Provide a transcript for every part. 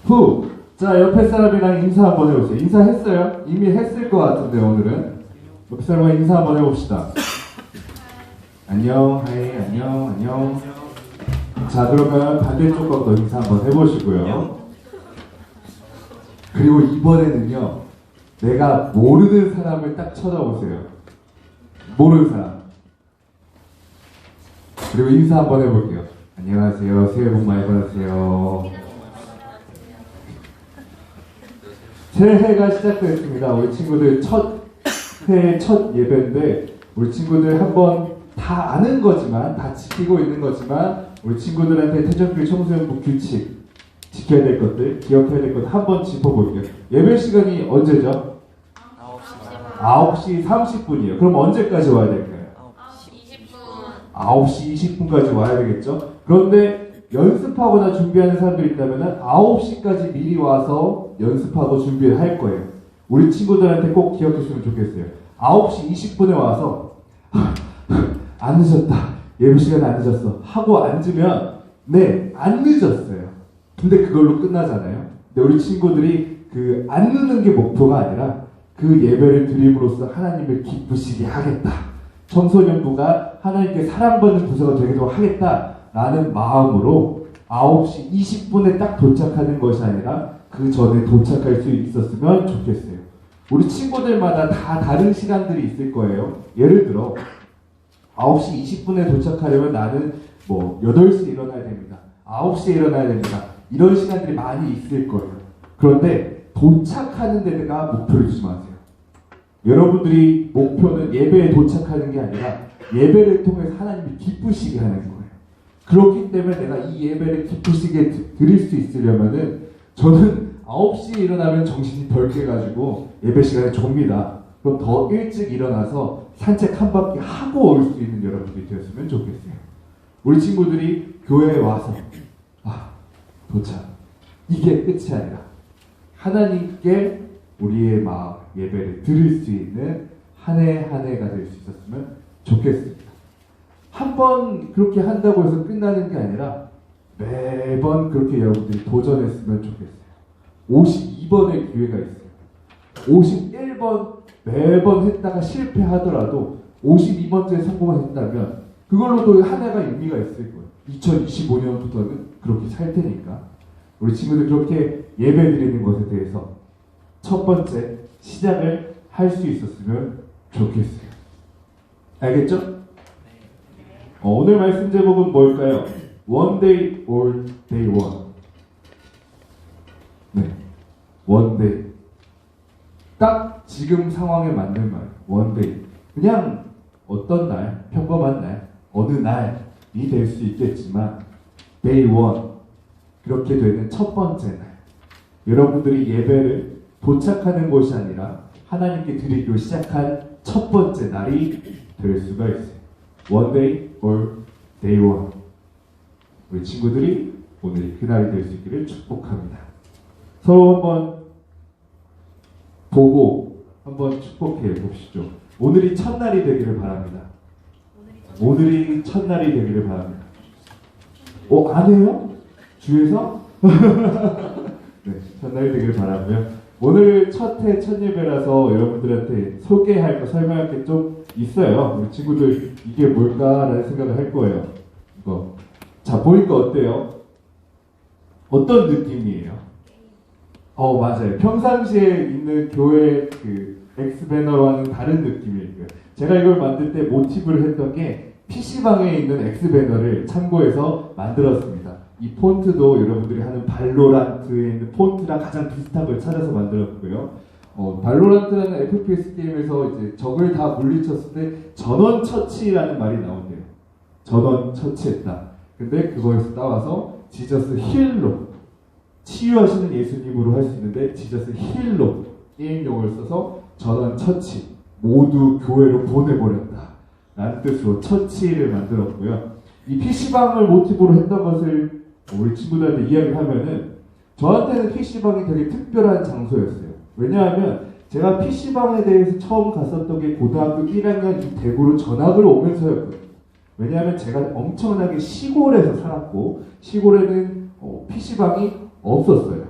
후! 자, 옆에 사람이랑 인사 한번 해보세요. 인사했어요? 이미 했을 것 같은데, 오늘은. 옆에 사람과 인사 한번 해봅시다. 안녕, 하이, 안녕, 안녕. 자, 그러면 반대쪽과도 인사 한번 해보시고요. 그리고 이번에는요, 내가 모르는 사람을 딱 쳐다보세요. 모르는 사람. 그리고 인사 한번 해볼게요. 안녕하세요. 새해 복 많이 받으세요. 새해가 시작됐습니다. 우리 친구들 새해 첫 예배인데 우리 친구들 한번 다 아는 거지만 다 지키고 있는 거지만 우리 친구들한테 태전교회 청소년부 규칙 지켜야 될 것들, 기억해야 될 것들 한번 짚어볼게요. 예배 시간이 언제죠? 9시 30분이에요. 그럼 언제까지 와야 될까요? 9시 20분까지 와야 되겠죠? 그런데 연습하거나 준비하는 사람들이 있다면 9시까지 미리 와서 연습하고 준비를 할 거예요. 우리 친구들한테 꼭 기억했으면 좋겠어요. 9시 20분에 와서 안 늦었다. 예배 시간에 안 늦었어. 하고 앉으면 네, 안 늦었어요. 근데 그걸로 끝나잖아요. 근데 우리 친구들이 안 늦는 게 목표가 아니라 그 예배를 드림으로써 하나님을 기쁘시게 하겠다. 청소년부가 하나님께 사랑받는 부서가 되도록 하겠다라는 마음으로 9시 20분에 딱 도착하는 것이 아니라 그 전에 도착할 수 있었으면 좋겠어요. 우리 친구들마다 다 다른 시간들이 있을 거예요. 예를 들어 9시 20분에 도착하려면 나는 8시에 일어나야 됩니다. 9시에 일어나야 됩니다. 이런 시간들이 많이 있을 거예요. 그런데 도착하는 데가 목표를 주지 마세요. 여러분들이 목표는 예배에 도착하는 게 아니라 예배를 통해서 하나님이 기쁘시게 하는 거예요. 그렇기 때문에 내가 이 예배를 기쁘시게 드릴 수 있으려면은 저는 9시에 일어나면 정신이 덜 깨가지고 예배 시간에 좁니다. 그럼 더 일찍 일어나서 산책 한 바퀴 하고 올 수 있는 여러분들이 되었으면 좋겠어요. 우리 친구들이 교회에 와서 도착. 이게 끝이 아니라 하나님께 우리의 마음, 예배를 드릴 수 있는 한 해 한 해가 될 수 있었으면 좋겠습니다. 한 번 그렇게 한다고 해서 끝나는 게 아니라 매번 그렇게 여러분들이 도전했으면 좋겠어요. 52번의 기회가 있어요. 51번 매번 했다가 실패하더라도 52번째 성공을 했다면 그걸로도 한 해가 의미가 있을 거예요. 2025년부터는 그렇게 살 테니까 우리 친구들 그렇게 예배 드리는 것에 대해서 첫 번째 시작을 할 수 있었으면 좋겠어요. 알겠죠? 오늘 말씀 제목은 뭘까요? One day or day one. 네, one day. 딱 지금 상황에 맞는 말. One day. 그냥 어떤 날, 평범한 날, 어느 날이 될 수 있겠지만 day one. 그렇게 되는 첫 번째 날. 여러분들이 예배를 도착하는 것이 아니라 하나님께 드리기로 시작한 첫 번째 날이 될 수가 있어요. One day or day one. 우리 친구들이 오늘이 그날이 될 수 있기를 축복합니다. 서로 한번 보고 한번 축복해 봅시죠. 오늘이 첫날이 되기를 바랍니다. 오늘이 첫날이 되기를 바랍니다. 안 해요? 주에서? 네, 첫날이 되기를 바라고요. 오늘 첫 해, 첫 예배라서 여러분들한테 소개할 거, 설명할 게 좀 있어요. 우리 친구들 이게 뭘까라는 생각을 할 거예요. 자, 보니까 어때요? 어떤 느낌이에요? 맞아요. 평상시에 있는 교회 X배너와는 다른 느낌이에요. 제가 이걸 만들 때 모티브를 했던 게 PC방에 있는 X배너를 참고해서 만들었습니다. 이 폰트도 여러분들이 하는 발로란트에 있는 폰트랑 가장 비슷한 걸 찾아서 만들었고요. 발로란트라는 FPS 게임에서 이제 적을 다 물리쳤을 때 전원 처치라는 말이 나온대요. 전원 처치했다. 근데 그거에서 따와서 지저스 힐로 치유하시는 예수님으로 할 수 있는데 지저스 힐로 게임용어를 써서 전원 처치 모두 교회로 보내버렸다 라는 뜻으로 처치를 만들었고요. 이 PC방을 모티브로 했던 것을 우리 친구들한테 이야기를 하면은 저한테는 PC방이 되게 특별한 장소였어요. 왜냐하면 제가 PC방에 대해서 처음 갔었던 게 고등학교 1학년 이 대구로 전학을 오면서였거든요. 왜냐하면 제가 엄청나게 시골에서 살았고 시골에는 PC방이 없었어요.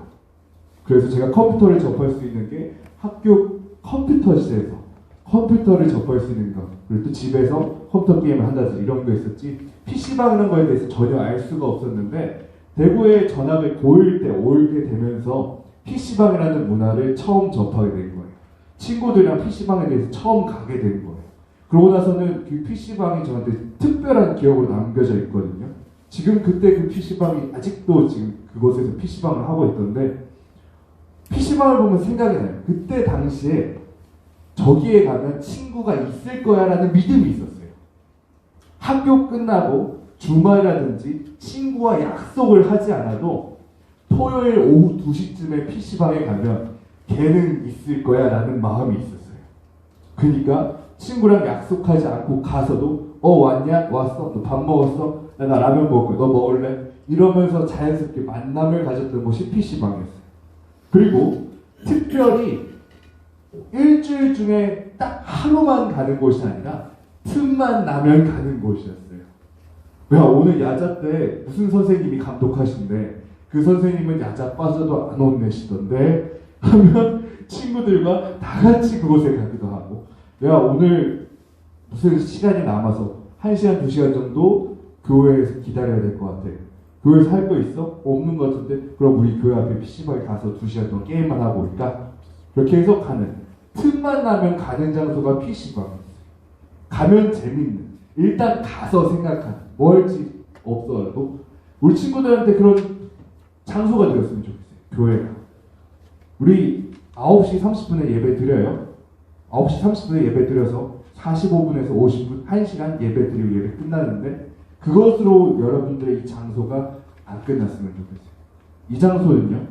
그래서 제가 컴퓨터를 접할 수 있는 게 학교 컴퓨터실에서 컴퓨터를 접할 수 있는 것, 그리고 또 집에서 컴퓨터 게임을 한다든지 이런 거 있었지, PC방이라는 거에 대해서 전혀 알 수가 없었는데, 대구에 전학을 고1 때 오게 되면서 PC방이라는 문화를 처음 접하게 된 거예요. 친구들이랑 PC방에 대해서 처음 가게 된 거예요. 그러고 나서는 그 PC방이 저한테 특별한 기억으로 남겨져 있거든요. 지금 그때 그 PC방이 아직도 지금 그곳에서 PC방을 하고 있던데, PC방을 보면 생각이 나요. 그때 당시에 저기에 가면 친구가 있을 거야 라는 믿음이 있었어요. 학교 끝나고 주말이라든지 친구와 약속을 하지 않아도 토요일 오후 2시쯤에 PC방에 가면 걔는 있을 거야 라는 마음이 있었어요. 그러니까 친구랑 약속하지 않고 가서도 왔냐? 왔어? 너 밥 먹었어? 나 라면 먹을 거야. 너 먹을래? 이러면서 자연스럽게 만남을 가졌던 곳이 PC방이었어요. 그리고 특별히 일주일 중에 딱 하루만 가는 곳이 아니라 틈만 나면 가는 곳이었어요. 야, 오늘 야자 때 무슨 선생님이 감독하신대. 그 선생님은 야자 빠져도 안 혼내시던데 하면 친구들과 다 같이 그곳에 가기도 하고, 야, 오늘 무슨 시간이 남아서 1시간, 2시간 정도 교회에서 기다려야 될 것 같아. 교회에서 할 거 있어? 없는 것 같은데? 그럼 우리 교회 앞에 PC방에 가서 2시간 동안 게임만 하고 올까? 그렇게 해서 가는, 틈만 나면 가는 장소가 PC방이었어요. 가면 재밌는, 일단 가서 생각하는, 뭐 할지 없어도 우리 친구들한테 그런 장소가 되었으면 좋겠어요. 교회가. 우리 9시 30분에 예배 드려요. 9시 30분에 예배 드려서 45분에서 50분, 1시간 예배 드리고 예배 끝나는데, 그것으로 여러분들의 이 장소가 안 끝났으면 좋겠어요. 이 장소는요,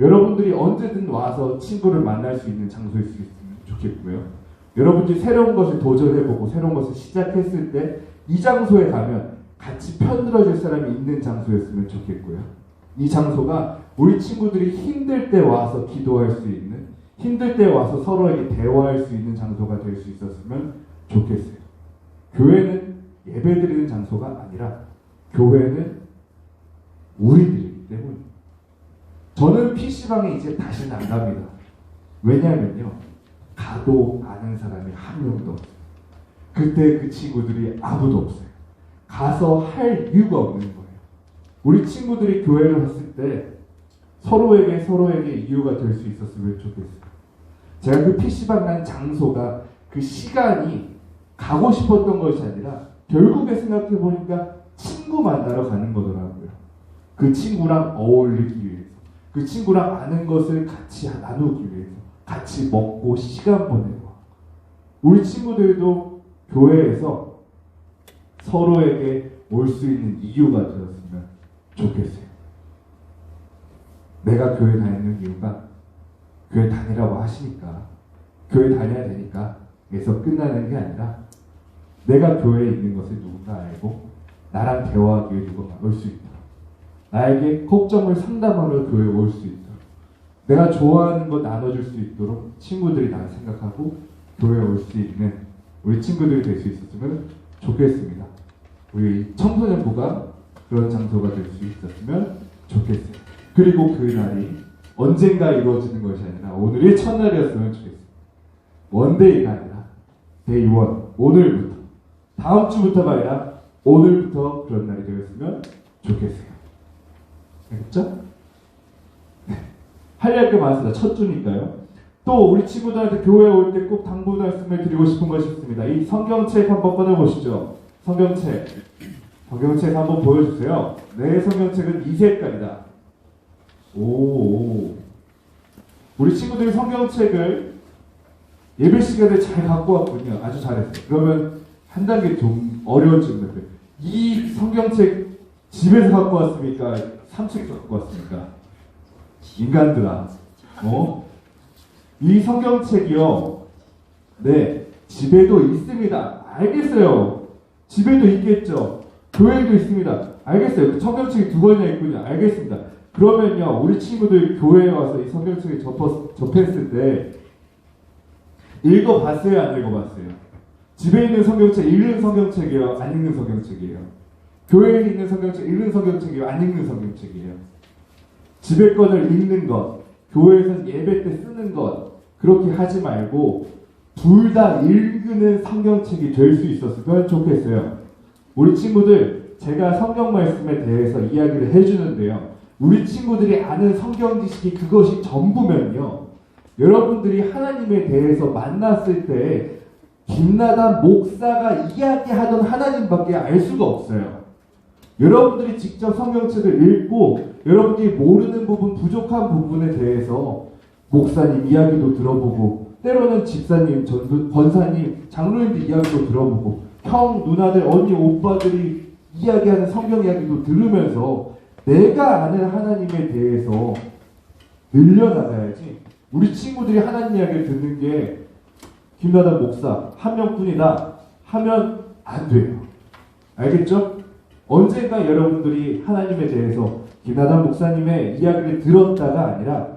여러분들이 언제든 와서 친구를 만날 수 있는 장소일 수 있으면 좋겠고요. 여러분들이 새로운 것을 도전해보고 새로운 것을 시작했을 때 이 장소에 가면 같이 편들어줄 사람이 있는 장소였으면 좋겠고요. 이 장소가 우리 친구들이 힘들 때 와서 기도할 수 있는, 힘들 때 와서 서로에게 대화할 수 있는 장소가 될 수 있었으면 좋겠어요. 교회는 예배드리는 장소가 아니라 교회는 우리들이기 때문에, 저는 PC방에 이제 다시는 안 갑니다. 왜냐하면요, 가도 아는 사람이 한 명도 없어요. 그때 그 친구들이 아무도 없어요. 가서 할 이유가 없는 거예요. 우리 친구들이 교회를 왔을 때 서로에게 이유가 될 수 있었으면 좋겠어요. 제가 그 PC방 간 장소가, 그 시간이 가고 싶었던 것이 아니라 결국에 생각해 보니까 친구 만나러 가는 거더라고요. 그 친구랑 어울리기 위해서, 그 친구랑 아는 것을 같이 나누기 위해서, 같이 먹고 시간 보내고. 우리 친구들도 교회에서 서로에게 올 수 있는 이유가 되었으면 좋겠어요. 내가 교회 다니는 이유가 교회 다니라고 하시니까, 교회 다녀야 되니까 에서 끝나는 게 아니라, 내가 교회에 있는 것을 누군가 알고 나랑 대화하기 위해 누군가 올 수 있도록, 나에게 걱정을 상담하러 교회에 올 수 있도록, 내가 좋아하는 거 나눠줄 수 있도록 친구들이 나를 생각하고 교회에 올 수 있는 우리 친구들이 될 수 있었으면 좋겠습니다. 우리 청소년부가 그런 장소가 될 수 있었으면 좋겠어요. 그리고 그 날이 언젠가 이루어지는 것이 아니라 오늘이 첫날이었으면 좋겠어요. 원데이가 아니라 데이 원, 오늘부터, 다음 주부터가 아니라 오늘부터 그런 날이 되었으면 좋겠어요. 알겠죠? 네. 할 게 많습니다. 첫 주니까요. 또 우리 친구들한테 교회에 올 때 꼭 당부 말씀을 드리고 싶은 것이 있습니다. 이 성경책 한번 꺼내보시죠. 성경책 한번 보여주세요. 내 성경책은 이 색깔이다. 오. 우리 친구들이 성경책을 예배 시간에 잘 갖고 왔군요. 아주 잘했어요. 그러면 한 단계 좀 어려워지는데, 이 성경책 집에서 갖고 왔습니까? 산책에서 갖고 왔습니까? 인간들아. 이 성경책이요, 네, 집에도 있습니다. 알겠어요. 집에도 있겠죠. 교회에도 있습니다. 알겠어요. 성경책이 2권이나 있군요. 알겠습니다. 그러면요, 우리 친구들 교회에 와서 이 성경책을 접했을 때 읽어봤어요? 안 읽어봤어요? 집에 있는 성경책, 읽는 성경책이에요? 안 읽는 성경책이에요? 교회에 있는 성경책, 읽는 성경책이에요? 안 읽는 성경책이에요? 집에 거를 읽는 것, 교회에서 예배 때 쓰는 것 그렇게 하지 말고 둘 다 읽는 성경책이 될 수 있었으면 좋겠어요. 우리 친구들 제가 성경 말씀에 대해서 이야기를 해주는데요. 우리 친구들이 아는 성경 지식이 그것이 전부면요. 여러분들이 하나님에 대해서 만났을 때 김나단 목사가 이야기하던 하나님밖에 알 수가 없어요. 여러분들이 직접 성경책을 읽고 여러분들이 모르는 부분, 부족한 부분에 대해서 목사님 이야기도 들어보고 때로는 집사님, 권사님, 장로님들 이야기도 들어보고 형, 누나들, 언니, 오빠들이 이야기하는 성경 이야기도 들으면서 내가 아는 하나님에 대해서 늘려나가야지. 우리 친구들이 하나님 이야기를 듣는 게 김나단 목사 한 명뿐이다 하면 안 돼요. 알겠죠? 언젠가 여러분들이 하나님에 대해서 김나단 목사님의 이야기를 들었다가 아니라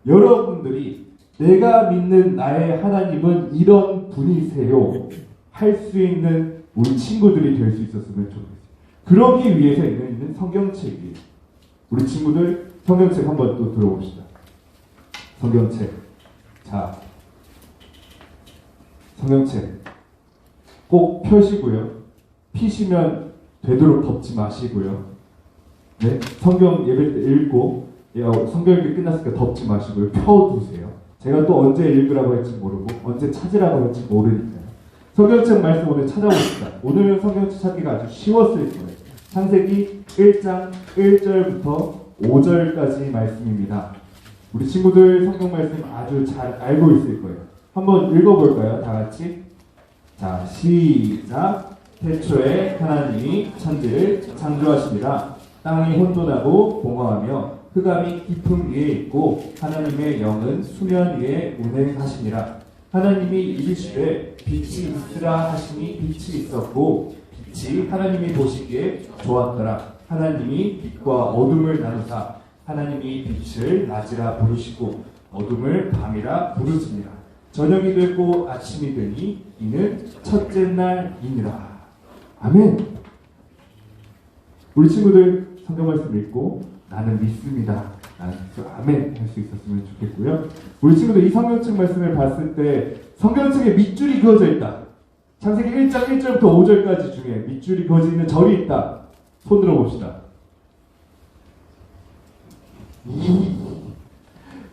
여러분들이 내가 믿는 나의 하나님은 이런 분이세요 할 수 있는 우리 친구들이 될 수 있었으면 좋겠어요. 그러기 위해서 있는 성경책이에요. 우리 친구들 성경책 한번 또 들어봅시다. 성경책. 자, 성경책 꼭 펴시고요. 피시면 되도록 덮지 마시고요. 네, 성경 예배 때 읽고 성경 읽기 끝났으니까 덮지 마시고요. 펴두세요. 제가 또 언제 읽으라고 할지 모르고 언제 찾으라고 할지 모르니까요. 성경책 말씀 오늘 찾아봅시다. 오늘 성경책 찾기가 아주 쉬웠을 거예요. 창세기 1장 1절부터 5절까지 말씀입니다. 우리 친구들 성경 말씀 아주 잘 알고 있을 거예요. 한번 읽어볼까요? 다 같이. 자, 시작. 태초에 하나님이 천지를 창조하시니라. 땅이 혼돈하고 공허하며 흑암이 깊음 위에 있고 하나님의 영은 수면 위에 운행하시니라. 하나님이 이르시되 빛이 있으라 하시니 빛이 있었고 빛이 하나님이 보시기에 좋았더라. 하나님이 빛과 어둠을 나누사 하나님이 빛을 낮이라 부르시고 어둠을 밤이라 부르시니라. 저녁이 되고 아침이 되니 이는 첫째 날이니라. 아멘. 우리 친구들 성경 말씀 읽고 나는 믿습니다. 나는 아멘 할 수 있었으면 좋겠고요. 우리 친구들 이 성경책 말씀을 봤을 때 성경책에 밑줄이 그어져 있다. 창세기 1장 1절부터 5절까지 중에 밑줄이 그어져 있는 절이 있다. 손 들어봅시다.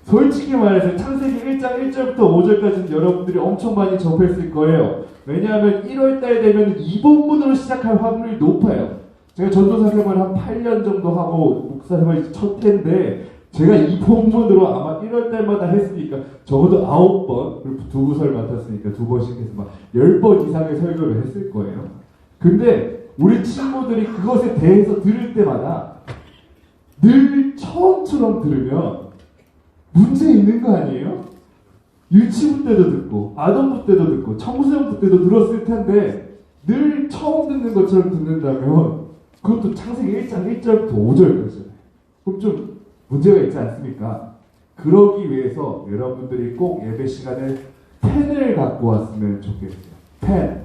솔직히 말해서 창세기 1장 1절부터 5절까지는 여러분들이 엄청 많이 접했을 거예요. 왜냐하면 1월달 되면 이본문으로 시작할 확률이 높아요. 제가 전도사 생활 한 8년 정도 하고 목사 생활 첫 텐데 제가 이본문으로 아마 1월달마다 했으니까 적어도 9번 그리고 2부설 맡았으니까 2번씩 해서 막 10번 이상의 설교를 했을 거예요. 근데 우리 친구들이 그것에 대해서 들을 때마다 늘 처음처럼 들으면 문제 있는 거 아니에요? 유치부 때도 듣고 아동부 때도 듣고 청소년부 때도 들었을 텐데 늘 처음 듣는 것처럼 듣는다면 그것도 창세기 1장 1절부터 5절까지잖아요. 그럼 좀 문제가 있지 않습니까? 그러기 위해서 여러분들이 꼭 예배 시간에 펜을 갖고 왔으면 좋겠어요. 펜.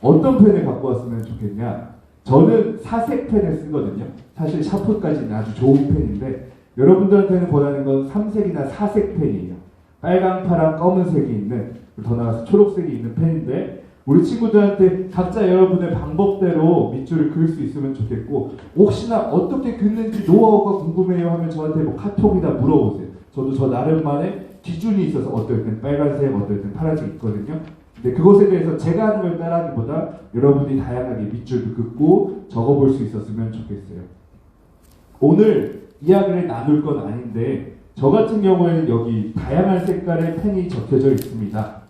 어떤 펜을 갖고 왔으면 좋겠냐? 저는 사색 펜을 쓰거든요. 사실 샤프까지는 아주 좋은 펜인데 여러분들한테는 권하는 건 삼색이나 사색 펜이에요. 빨강, 파랑, 검은색이 있는, 더 나아가서 초록색이 있는 펜인데 우리 친구들한테 각자 여러분의 방법대로 밑줄을 그을 수 있으면 좋겠고 혹시나 어떻게 긋는지 노하우가 궁금해요 하면 저한테 뭐 카톡이나 물어보세요. 저도 저 나름만의 기준이 있어서 어떨 땐 빨간색, 어떨 땐 파란색 있거든요. 근데 그것에 대해서 제가 하는 걸 따라하기보다 여러분이 다양하게 밑줄도 긋고 적어볼 수 있었으면 좋겠어요. 오늘 이야기를 나눌 건 아닌데 저 같은 경우에는 여기 다양한 색깔의 펜이 적혀져 있습니다.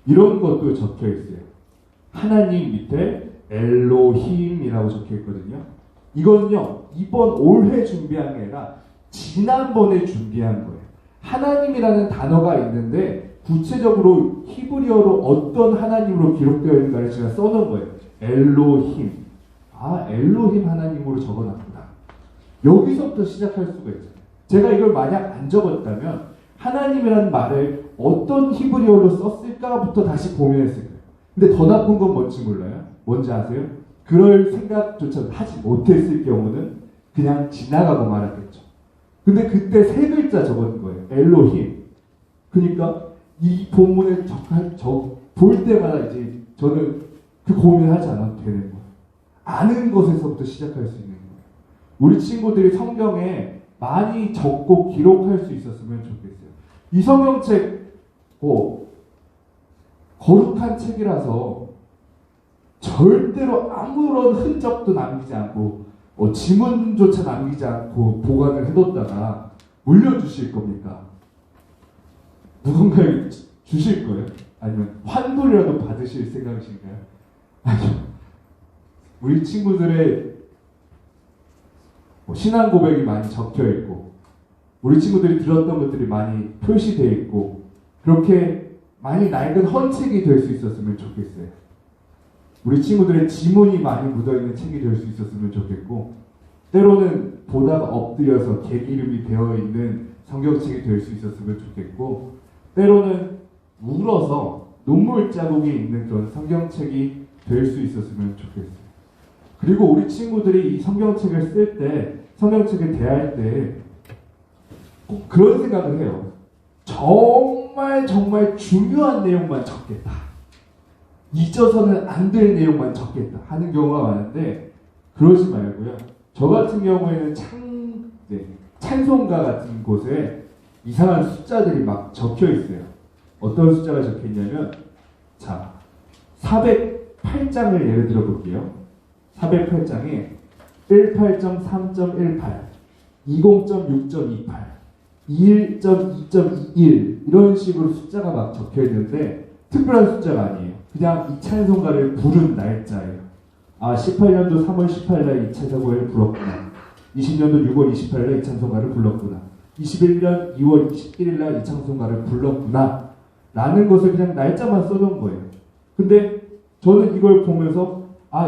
이런 것도 적혀 있어요. 하나님 밑에 엘로힘이라고 적혀 있거든요. 이건요, 이번 올해 준비한 게 아니라 지난번에 준비한 거예요. 하나님이라는 단어가 있는데 구체적으로 히브리어로 어떤 하나님으로 기록되어 있는가를 제가 써놓은 거예요. 엘로힘. 아, 엘로힘 하나님으로 적어놨구나. 여기서부터 시작할 수가 있잖아요. 제가 이걸 만약 안 적었다면 하나님이라는 말을 어떤 히브리어로 썼을까부터 다시 고민했을 거예요. 근데 더 나쁜 건 뭔지 몰라요? 뭔지 아세요? 그럴 생각조차 하지 못했을 경우는 그냥 지나가고 말았겠죠. 근데 그때 세 글자 적은 거예요. 엘로힘. 그러니까 이 본문을 볼 때마다 이제 저는 그 고민하지 않아도 되는 거예요. 아는 것에서부터 시작할 수 있는 거예요. 우리 친구들이 성경에 많이 적고 기록할 수 있었으면 좋겠어요. 이 성경책 거룩한 책이라서 절대로 아무런 흔적도 남기지 않고 지문조차 남기지 않고 보관을 해뒀다가 물려주실 겁니까? 누군가에게 주실 거예요? 아니면 환불이라도 받으실 생각이신가요? 아니요. 우리 친구들의 신앙 고백이 많이 적혀 있고 우리 친구들이 들었던 것들이 많이 표시되어 있고 그렇게 많이 낡은 헌책이 될 수 있었으면 좋겠어요. 우리 친구들의 지문이 많이 묻어있는 책이 될 수 있었으면 좋겠고 때로는 보다가 엎드려서 개기름이 되어있는 성경책이 될 수 있었으면 좋겠고 때로는 울어서 눈물 자국이 있는 그런 성경책이 될 수 있었으면 좋겠어요. 그리고 우리 친구들이 이 성경책을 쓸 때, 성경책을 대할 때 꼭 그런 생각을 해요. 정말 중요한 내용만 적겠다. 잊어서는 안 될 내용만 적겠다 하는 경우가 많은데 그러지 말고요. 저 같은 경우에는 찬송가 같은 곳에 이상한 숫자들이 막 적혀 있어요. 어떤 숫자가 적혀 있냐면 408장을 예를 들어 볼게요. 408장에 18.3.18, 20.6.28, 21.2.21 이런 식으로 숫자가 막 적혀 있는데 특별한 숫자가 아니에요. 그냥 이 찬송가를 부른 날짜예요. 18년도 3월 18일 이 찬송가를 불렀구나. 20년도 6월 28일 이 찬송가를 불렀구나. 21년 2월 21일 이 찬송가를 불렀구나. 라는 것을 그냥 날짜만 써놓은 거예요. 근데 저는 이걸 보면서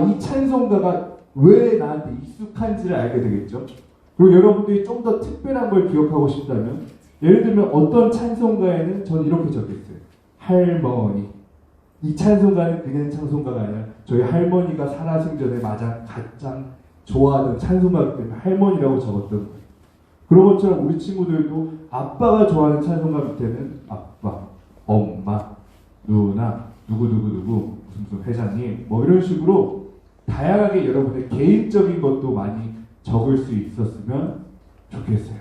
이 찬송가가 왜 나한테 익숙한지를 알게 되겠죠. 그리고 여러분들이 좀 더 특별한 걸 기억하고 싶다면 예를 들면 어떤 찬송가에는 저는 이렇게 적혔어요. 할머니. 이 찬송가는 그냥 찬송가가 아니라 저희 할머니가 살아생전에 가장 좋아하던 찬송가이기 때문에 할머니라고 적었던 거예요. 그런 것처럼 우리 친구들도 아빠가 좋아하는 찬송가 밑에는 아빠, 엄마, 누나, 누구누구누구, 무슨 회장님 이런 식으로 다양하게 여러분의 개인적인 것도 많이 적을 수 있었으면 좋겠어요.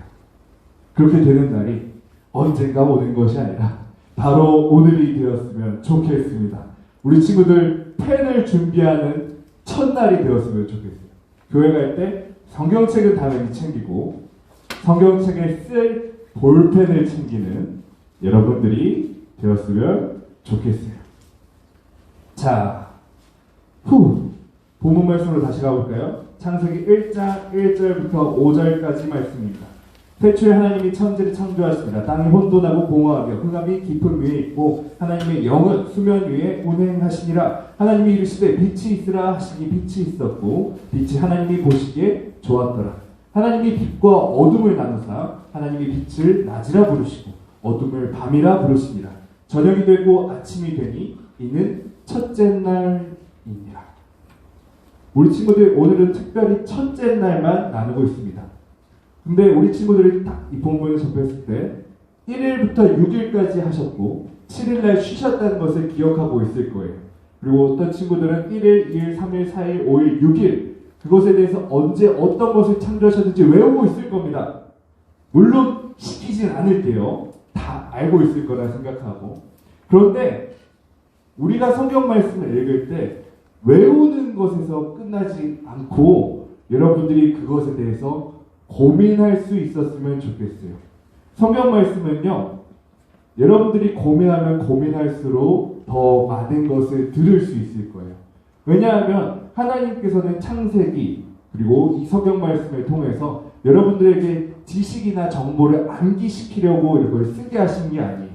그렇게 되는 날이 언젠가 오는 것이 아니라 바로 오늘이 되었으면 좋겠습니다. 우리 친구들 펜을 준비하는 첫날이 되었으면 좋겠어요. 교회 갈 때 성경책은 당연히 챙기고 성경책에 쓸 볼펜을 챙기는 여러분들이 되었으면 좋겠어요. 자, 본문 말씀으로 다시 가볼까요? 창세기 1장 1절부터 5절까지 말씀입니다. 태초에 하나님이 천지를 창조하십니다. 땅이 혼돈하고 공허하며 흑암이 깊은 위에 있고 하나님의 영은 수면 위에 운행하시니라. 하나님이 이르시되 빛이 있으라 하시니 빛이 있었고 빛이 하나님이 보시기에 좋았더라. 하나님이 빛과 어둠을 나누사 하나님이 빛을 낮이라 부르시고 어둠을 밤이라 부르시니라. 저녁이 되고 아침이 되니 이는 첫째 날이니라. 우리 친구들 오늘은 특별히 첫째 날만 나누고 있습니다. 근데 우리 친구들이 딱 이 본문을 접했을 때 1일부터 6일까지 하셨고 7일날 쉬셨다는 것을 기억하고 있을 거예요. 그리고 어떤 친구들은 1일, 2일, 3일, 4일, 5일, 6일 그것에 대해서 언제 어떤 것을 창조하셨는지 외우고 있을 겁니다. 물론 시키진 않을게요. 다 알고 있을 거라 생각하고. 그런데 우리가 성경 말씀을 읽을 때 외우는 것에서 끝나지 않고 여러분들이 그것에 대해서 고민할 수 있었으면 좋겠어요. 성경 말씀은요, 여러분들이 고민하면 고민할수록 더 많은 것을 들을 수 있을 거예요. 왜냐하면 하나님께서는 창세기 그리고 이 성경 말씀을 통해서 여러분들에게 지식이나 정보를 암기시키려고 이걸 쓰게 하신 게 아니에요.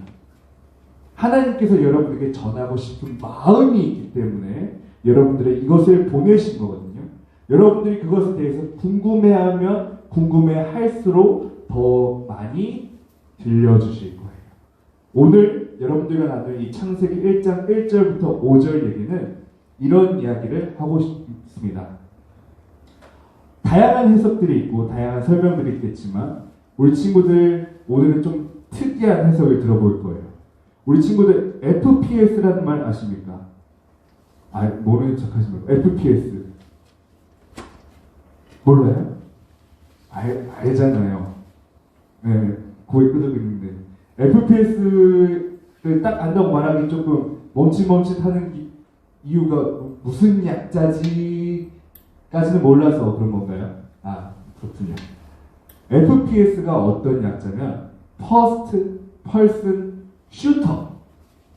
하나님께서 여러분에게 전하고 싶은 마음이 있기 때문에 여러분들의 이것을 보내신 거거든요. 여러분들이 그것에 대해서 궁금해하면 궁금해할수록 더 많이 들려주실 거예요. 오늘 여러분들과 나눌 이 창세기 1장 1절부터 5절 얘기는 이런 이야기를 하고 싶습니다. 다양한 해석들이 있고 다양한 설명들이 있겠지만 우리 친구들 오늘은 좀 특이한 해석을 들어볼 거예요. 우리 친구들 FPS라는 말 아십니까? 모르는 척 하지 말고 FPS 몰라요? 알잖아요. 네, 고개 끄덕이는데 FPS를 딱 안다고 말하기 조금 멈칫멈칫하는 이유가 무슨 약자지 까지는 몰라서 그런 건가요? 그렇군요. FPS가 어떤 약자면 First Person Shooter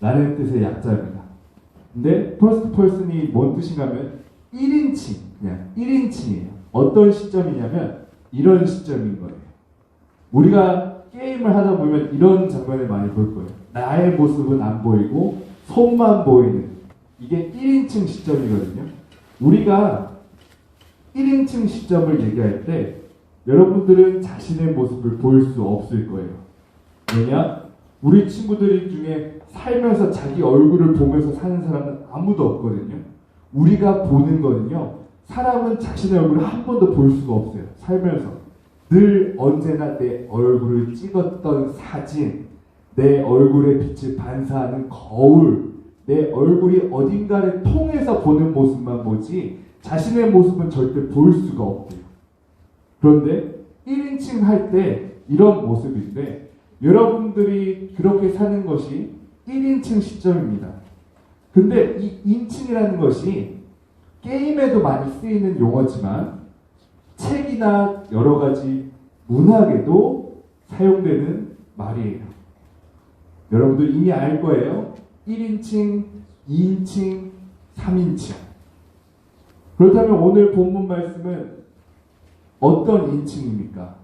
라는 뜻의 약자입니다. 근데 First Person이 뭔 뜻인가 하면 1인칭, 그냥 1인칭이에요. 어떤 시점이냐면 이런 시점인 거예요. 우리가 게임을 하다 보면 이런 장면을 많이 볼 거예요. 나의 모습은 안 보이고 손만 보이는 이게 1인칭 시점이거든요. 우리가 1인칭 시점을 얘기할 때 여러분들은 자신의 모습을 볼 수 없을 거예요. 왜냐? 우리 친구들 중에 살면서 자기 얼굴을 보면서 사는 사람은 아무도 없거든요. 우리가 보는 거는요. 사람은 자신의 얼굴을 한 번도 볼 수가 없어요. 살면서. 늘 언제나 내 얼굴을 찍었던 사진, 내 얼굴의 빛을 반사하는 거울, 내 얼굴이 어딘가를 통해서 보는 모습만 보지 자신의 모습은 절대 볼 수가 없대요. 그런데 1인칭 할 때 이런 모습인데 여러분들이 그렇게 사는 것이 1인칭 시점입니다. 근데 이 인칭이라는 것이 게임에도 많이 쓰이는 용어지만 책이나 여러 가지 문학에도 사용되는 말이에요. 여러분들 이미 알 거예요. 1인칭, 2인칭, 3인칭. 그렇다면 오늘 본문 말씀은 어떤 인칭입니까?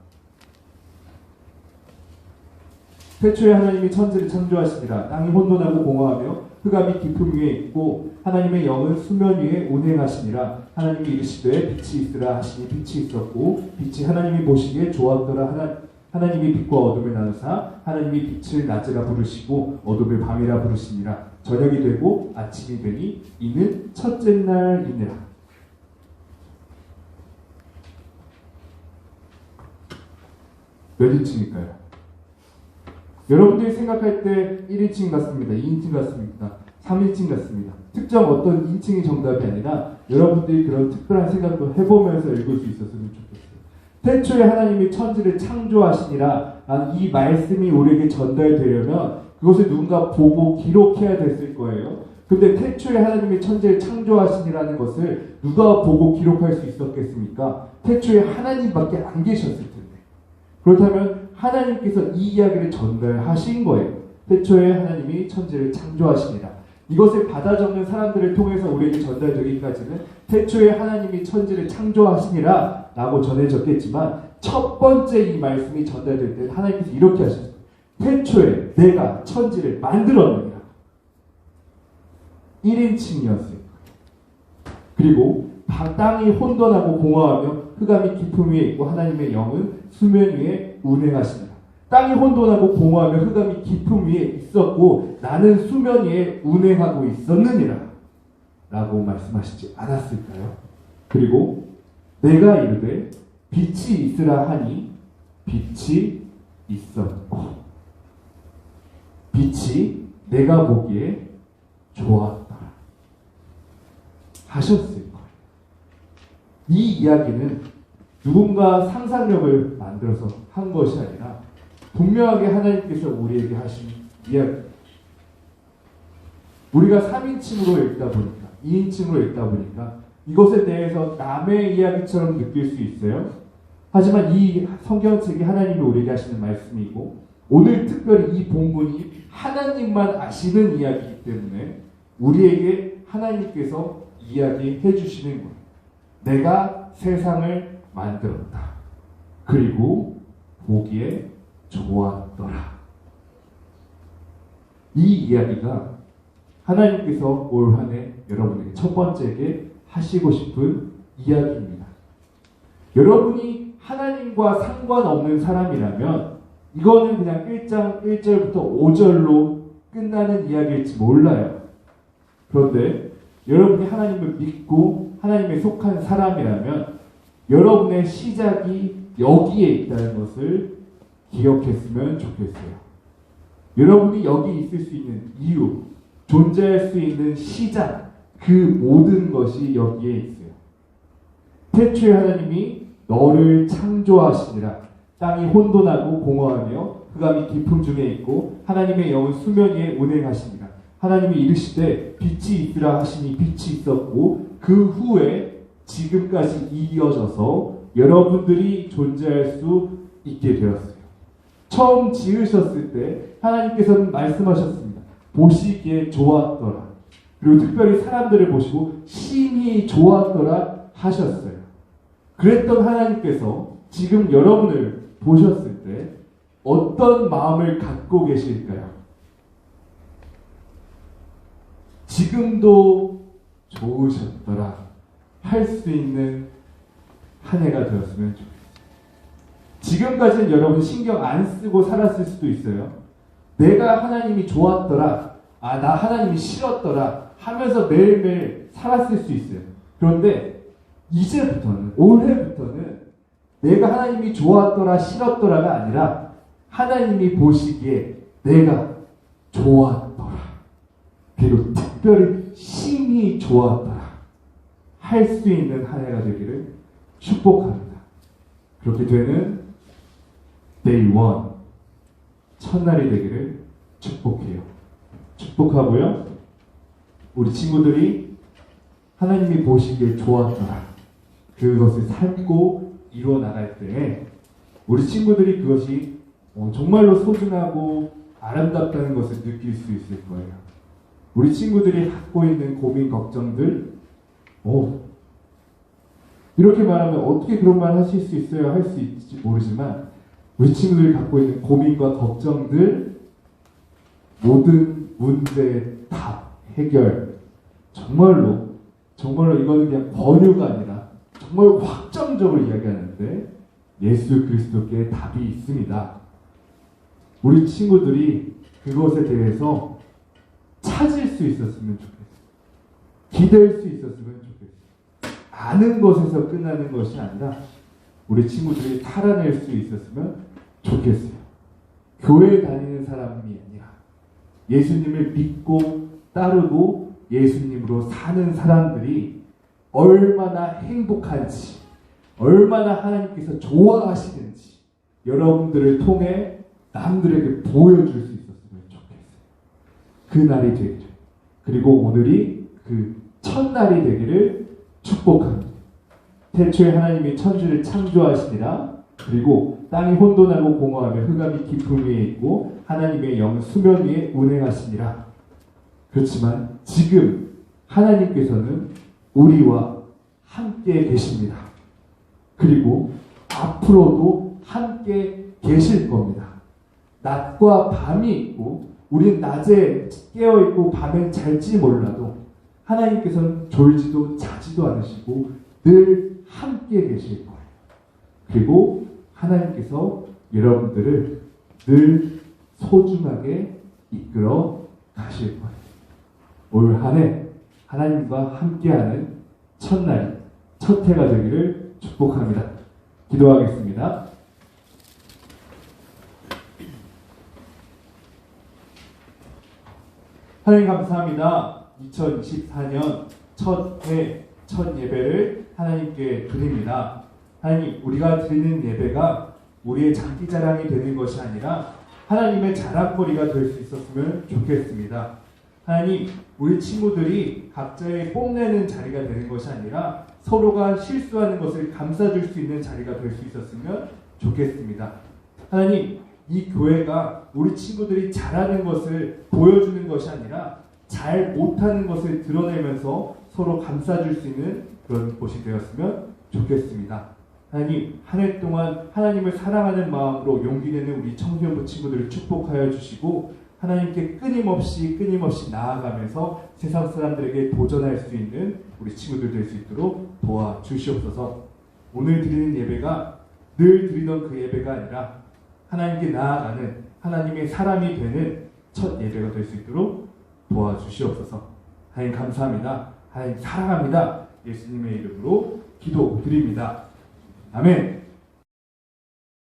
태초에 하나님이 천지를 창조하시니라. 땅이 혼돈하고 공허하며 흑암이 깊음 위에 있고 하나님의 영은 수면 위에 운행하시니라. 하나님이 이르시되 빛이 있으라 하시니 빛이 있었고 빛이 하나님이 보시기에 좋았더라. 하나님이 빛과 어둠을 나누사 하나님이 빛을 낮이라 부르시고 어둠을 밤이라 부르시니라. 저녁이 되고 아침이 되니 이는 첫째 날이니라. 몇 인칭일까요? 여러분들이 생각할 때 1인칭 같습니다. 2인칭 같습니다. 3인칭 같습니다. 특정 어떤 인칭이 정답이 아니라 여러분들이 그런 특별한 생각도 해보면서 읽을 수 있었으면 좋겠어요. 태초에 하나님이 천지를 창조하시니라 이 말씀이 우리에게 전달되려면 그것을 누군가 보고 기록해야 됐을 거예요. 근데 태초에 하나님이 천지를 창조하시니라는 것을 누가 보고 기록할 수 있었겠습니까? 태초에 하나님밖에 안 계셨을 텐데. 그렇다면 하나님께서 이 이야기를 전달하신 거예요. 태초에 하나님이 천지를 창조하시니라. 이것을 받아 적는 사람들을 통해서 우리에게 전달되기까지는 태초에 하나님이 천지를 창조하시니라 라고 전해졌겠지만 첫 번째 이 말씀이 전달될 때 하나님께서 이렇게 하셨어요. 태초에 내가 천지를 만들었느니라. 1인칭이었을 거예요. 그리고 땅이 혼돈하고 공허하며 흑암이 깊음 위에 있고 하나님의 영은 수면 위에 운행하시니라. 땅이 혼돈하고 공허하며 흑암이 깊음 위에 있었고 나는 수면 위에 운행하고 있었느니라 라고 말씀하시지 않았을까요? 그리고 내가 이르되 빛이 있으라 하니 빛이 있었고 빛이 내가 보기에 좋았다 하셨을 거예요. 이 이야기는 누군가 상상력을 만들어서 한 것이 아니라 분명하게 하나님께서 우리에게 하신 이야기. 우리가 3인칭으로 읽다 보니까 2인칭으로 읽다 보니까 이것에 대해서 남의 이야기처럼 느낄 수 있어요. 하지만 이 성경책이 하나님이 우리에게 하시는 말씀이고 오늘 특별히 이 본문이 하나님만 아시는 이야기이기 때문에 우리에게 하나님께서 이야기해 주시는 거예요. 내가 세상을 만들었다. 그리고 보기에 좋았더라. 이 이야기가 하나님께서 올 한 해 여러분에게 첫 번째게 하시고 싶은 이야기입니다. 여러분이 하나님과 상관없는 사람이라면 이거는 그냥 1장 1절부터 5절로 끝나는 이야기일지 몰라요. 그런데 여러분이 하나님을 믿고 하나님에 속한 사람이라면 여러분의 시작이 여기에 있다는 것을 기억했으면 좋겠어요. 여러분이 여기 있을 수 있는 이유, 존재할 수 있는 시작, 그 모든 것이 여기에 있어요. 태초에 하나님이 너를 창조하시니라. 땅이 혼돈하고 공허하며 흑암이 깊음 중에 있고 하나님의 영은 수면 위에 운행하시니라. 하나님이 이르시되 빛이 있으라 하시니 빛이 있었고 그 후에 지금까지 이어져서 여러분들이 존재할 수 있게 되었어요. 처음 지으셨을 때 하나님께서는 말씀하셨습니다. 보시기에 좋았더라. 그리고 특별히 사람들을 보시고 심히 좋았더라 하셨어요. 그랬던 하나님께서 지금 여러분을 보셨을 때 어떤 마음을 갖고 계실까요? 지금도 좋으셨더라 할 수 있는 한 해가 되었으면 좋겠어요. 지금까지는 여러분 신경 안 쓰고 살았을 수도 있어요. 내가 하나님이 좋았더라, 나 하나님이 싫었더라 하면서 매일매일 살았을 수 있어요. 그런데 이제부터는, 올해부터는 내가 하나님이 좋았더라, 싫었더라가 아니라 하나님이 보시기에 내가 좋았더라, 그리고 특별히 심히 좋았더라 할 수 있는 한 해가 되기를 축복합니다. 그렇게 되는 Day 1, 첫날이 되기를 축복해요. 축복하고요. 우리 친구들이 하나님이 보시기에 좋았더라, 그것을 삶고 이루어 나갈 때 우리 친구들이 그것이 정말로 소중하고 아름답다는 것을 느낄 수 있을 거예요. 우리 친구들이 갖고 있는 고민, 걱정들, 이렇게 말하면 어떻게 그런 말 하실 수 있어요? 할 수 있을지 모르지만 우리 친구들이 갖고 있는 고민과 걱정들, 모든 문제의 답, 해결, 정말로 이거는 그냥 권유가 아니라 정말 확정적으로 이야기하는데 예수 그리스도께 답이 있습니다. 우리 친구들이 그것에 대해서 찾을 수 있었으면 좋겠어요. 기댈 수 있었으면 좋겠어요. 아는 것에서 끝나는 것이 아니라 우리 친구들이 살아낼 수 있었으면 좋겠어요. 교회에 다니는 사람이 아니라 예수님을 믿고 따르고 예수님으로 사는 사람들이 얼마나 행복한지, 얼마나 하나님께서 좋아하시는지 여러분들을 통해 남들에게 보여줄 수 있었으면 좋겠어요. 그 날이 되기를, 그리고 오늘이 그 첫날이 되기를 축복합니다. 태초에 하나님이 천지를 창조하시니라. 그리고 땅이 혼돈하고 공허하며 흑암이 깊음 위에 있고 하나님의 영은 수면 위에 운행하시니라. 그렇지만 지금 하나님께서는 우리와 함께 계십니다. 그리고 앞으로도 함께 계실 겁니다. 낮과 밤이 있고 우린 낮에 깨어있고 밤엔 잘지 몰라도 하나님께서는 졸지도 자지도 않으시고 늘 함께 계실 거예요. 그리고 하나님께서 여러분들을 늘 소중하게 이끌어 가실 거예요. 올 한 해 하나님과 함께하는 첫날, 첫 해가 되기를 축복합니다. 기도하겠습니다. 하나님 감사합니다. 2024년 첫 회, 첫 예배를 하나님께 드립니다. 하나님, 우리가 드리는 예배가 우리의 장기자랑이 되는 것이 아니라 하나님의 자랑거리가 될 수 있었으면 좋겠습니다. 하나님, 우리 친구들이 각자의 뽐내는 자리가 되는 것이 아니라 서로가 실수하는 것을 감싸줄 수 있는 자리가 될 수 있었으면 좋겠습니다. 하나님, 이 교회가 우리 친구들이 잘하는 것을 보여주는 것이 아니라 잘 못하는 것을 드러내면서 서로 감싸줄 수 있는 그런 곳이 되었으면 좋겠습니다. 하나님, 한 해 동안 하나님을 사랑하는 마음으로 용기 내는 우리 청소년부 친구들을 축복하여 주시고 하나님께 끊임없이 나아가면서 세상 사람들에게 도전할 수 있는 우리 친구들 될 수 있도록 도와주시옵소서. 오늘 드리는 예배가 늘 드리던 그 예배가 아니라 하나님께 나아가는 하나님의 사람이 되는 첫 예배가 될 수 있도록 도와주시옵소서. 하나님 감사합니다. 하나님 사랑합니다. 예수님의 이름으로 기도드립니다. 아멘.